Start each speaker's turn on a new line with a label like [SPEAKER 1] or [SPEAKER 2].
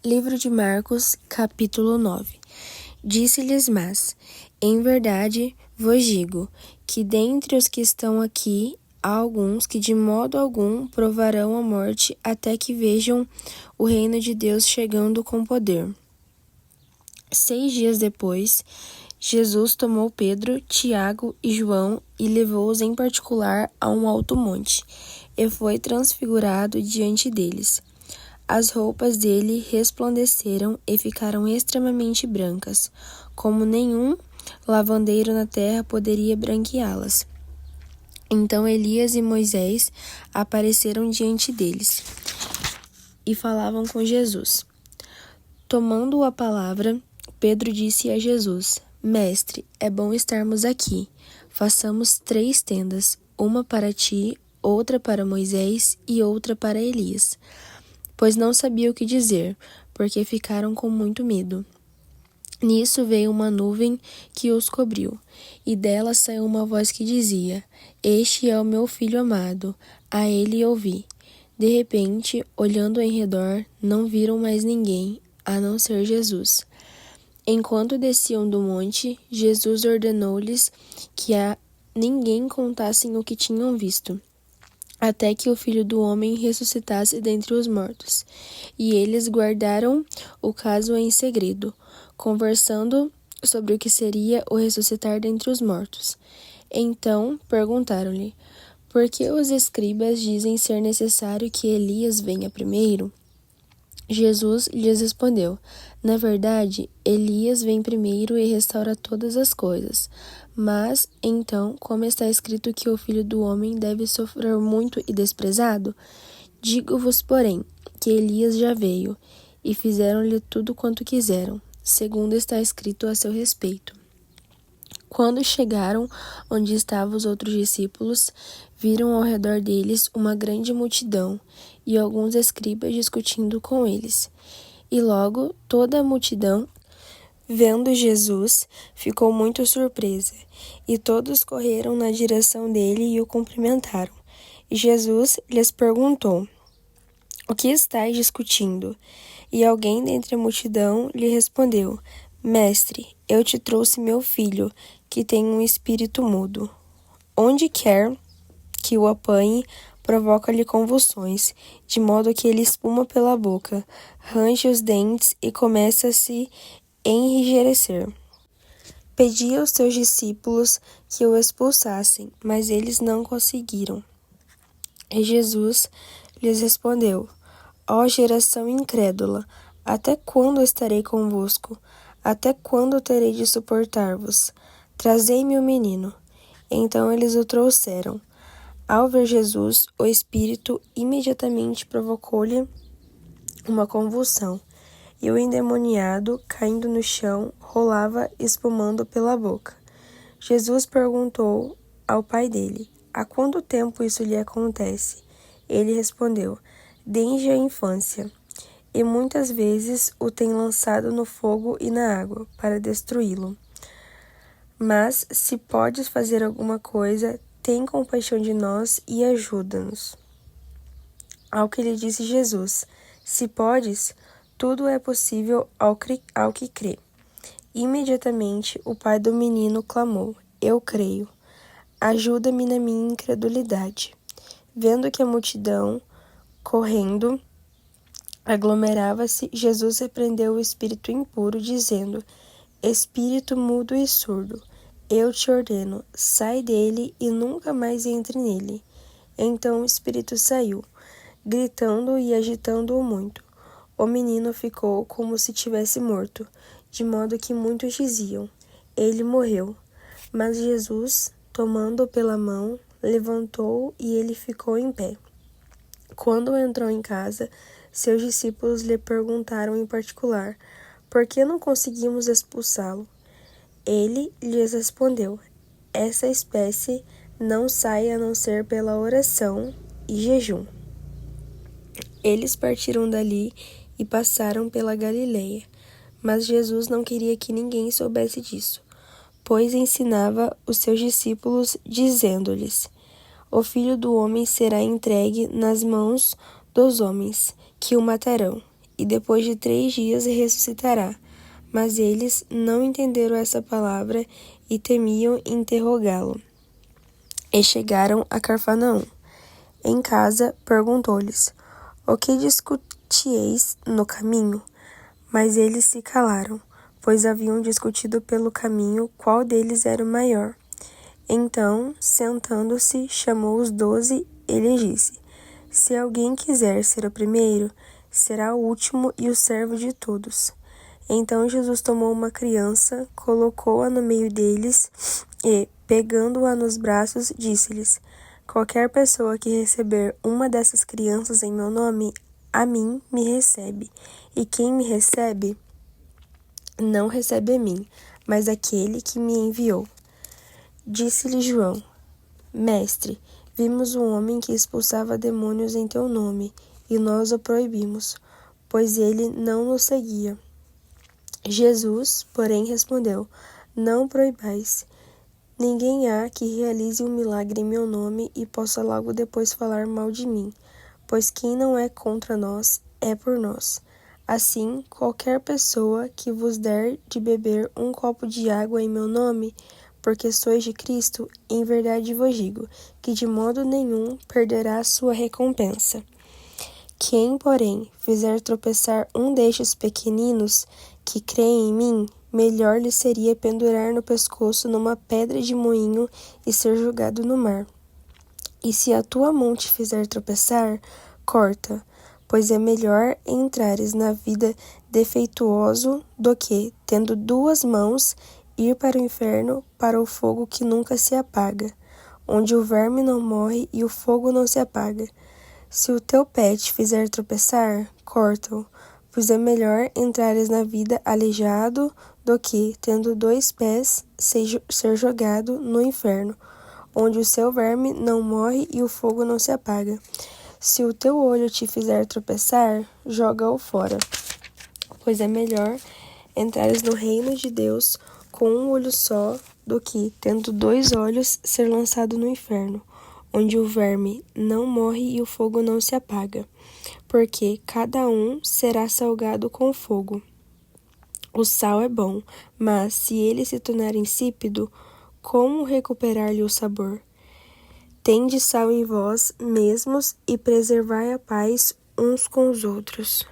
[SPEAKER 1] Livro de Marcos, capítulo 9. Disse-lhes, mas, em verdade vos digo, que dentre os que estão aqui, há alguns que de modo algum provarão a morte até que vejam o reino de Deus chegando com poder. 6 dias depois, Jesus tomou Pedro, Tiago e João e levou-os em particular a um alto monte, e foi transfigurado diante deles. As roupas dele resplandeceram e ficaram extremamente brancas, como nenhum lavandeiro na terra poderia branqueá-las. Então Elias e Moisés apareceram diante deles e falavam com Jesus. Tomando a palavra, Pedro disse a Jesus: Mestre, é bom estarmos aqui. Façamos 3 tendas, uma para ti, outra para Moisés e outra para Elias. Pois não sabia o que dizer, porque ficaram com muito medo. Nisso veio uma nuvem que os cobriu, e dela saiu uma voz que dizia: Este é o meu filho amado, a ele ouvi. De repente, olhando em redor, não viram mais ninguém, a não ser Jesus. Enquanto desciam do monte, Jesus ordenou-lhes que a ninguém contassem o que tinham visto, até que o Filho do Homem ressuscitasse dentre os mortos. E eles guardaram o caso em segredo, conversando sobre o que seria o ressuscitar dentre os mortos. Então perguntaram-lhe: Por que os escribas dizem ser necessário que Elias venha primeiro? Jesus lhes respondeu: Na verdade, Elias vem primeiro e restaura todas as coisas. Mas, então, como está escrito que o Filho do Homem deve sofrer muito e desprezado? Digo-vos, porém, que Elias já veio, e fizeram-lhe tudo quanto quiseram, segundo está escrito a seu respeito. Quando chegaram onde estavam os outros discípulos, viram ao redor deles uma grande multidão e alguns escribas discutindo com eles. E logo toda a multidão, vendo Jesus, ficou muito surpresa, e todos correram na direção dele e o cumprimentaram. E Jesus lhes perguntou: O que estáis discutindo? E alguém dentre a multidão lhe respondeu: Mestre, eu te trouxe meu filho, que tem um espírito mudo. Onde quer que o apanhe, provoca-lhe convulsões, de modo que ele espuma pela boca, range os dentes e começa a se enrijecer. Pedi aos seus discípulos que o expulsassem, mas eles não conseguiram. E Jesus lhes respondeu: Ó geração incrédula, até quando estarei convosco? Até quando terei de suportar-vos? Trazei-me o menino. Então eles o trouxeram. Ao ver Jesus, o espírito imediatamente provocou-lhe uma convulsão, e o endemoniado, caindo no chão, rolava espumando pela boca. Jesus perguntou ao pai dele: Há quanto tempo isso lhe acontece? Ele respondeu: Desde a infância. E muitas vezes o tem lançado no fogo e na água, para destruí-lo. Mas, se podes fazer alguma coisa, tem compaixão de nós e ajuda-nos. Ao que lhe disse Jesus: Se podes, tudo é possível ao que crê. Imediatamente o pai do menino clamou: Eu creio. Ajuda-me na minha incredulidade. Vendo que a multidão, correndo, aglomerava-se, Jesus repreendeu o espírito impuro, dizendo: Espírito mudo e surdo, eu te ordeno, sai dele e nunca mais entre nele. Então o espírito saiu, gritando e agitando-o muito. O menino ficou como se tivesse morto, de modo que muitos diziam: Ele morreu. Mas Jesus, tomando-o pela mão, levantou-o e ele ficou em pé. Quando entrou em casa, seus discípulos lhe perguntaram em particular: Por que não conseguimos expulsá-lo? Ele lhes respondeu: Essa espécie não sai a não ser pela oração e jejum. Eles partiram dali e passaram pela Galileia, mas Jesus não queria que ninguém soubesse disso, pois ensinava os seus discípulos, dizendo-lhes: O Filho do Homem será entregue nas mãos dos homens, que o matarão, e depois de 3 dias ressuscitará. Mas eles não entenderam essa palavra e temiam interrogá-lo. E chegaram a Cafarnaum. Em casa, perguntou-lhes: O que discutieis no caminho? Mas eles se calaram, pois haviam discutido pelo caminho qual deles era o maior. Então, sentando-se, chamou os 12 e lhes disse: Se alguém quiser ser o primeiro, será o último e o servo de todos. Então Jesus tomou uma criança, colocou-a no meio deles e, pegando-a nos braços, disse-lhes: Qualquer pessoa que receber uma dessas crianças em meu nome, a mim me recebe. E quem me recebe, não recebe a mim, mas aquele que me enviou. Disse-lhe João: Mestre, vimos um homem que expulsava demônios em teu nome, e nós o proibimos, pois ele não nos seguia. Jesus, porém, respondeu: Não proibais. Ninguém há que realize um milagre em meu nome e possa logo depois falar mal de mim, pois quem não é contra nós é por nós. Assim, qualquer pessoa que vos der de beber um copo de água em meu nome, porque sois de Cristo, em verdade vos digo, que de modo nenhum perderá a sua recompensa. Quem, porém, fizer tropeçar um destes pequeninos que creem em mim, melhor lhe seria pendurar no pescoço numa pedra de moinho e ser jogado no mar. E se a tua mão te fizer tropeçar, corta, pois é melhor entrares na vida defeituoso do que, tendo 2 mãos, ir para o inferno, para o fogo que nunca se apaga, onde o verme não morre e o fogo não se apaga. Se o teu pé te fizer tropeçar, corta-o, pois é melhor entrares na vida aleijado do que, tendo 2 pés, ser jogado no inferno, onde o seu verme não morre e o fogo não se apaga. Se o teu olho te fizer tropeçar, joga-o fora, pois é melhor entrares no reino de Deus com um olho só do que, tendo 2 olhos, ser lançado no inferno, onde o verme não morre e o fogo não se apaga, porque cada um será salgado com fogo. O sal é bom, mas se ele se tornar insípido, como recuperar-lhe o sabor? Tende sal em vós mesmos e preservai a paz uns com os outros.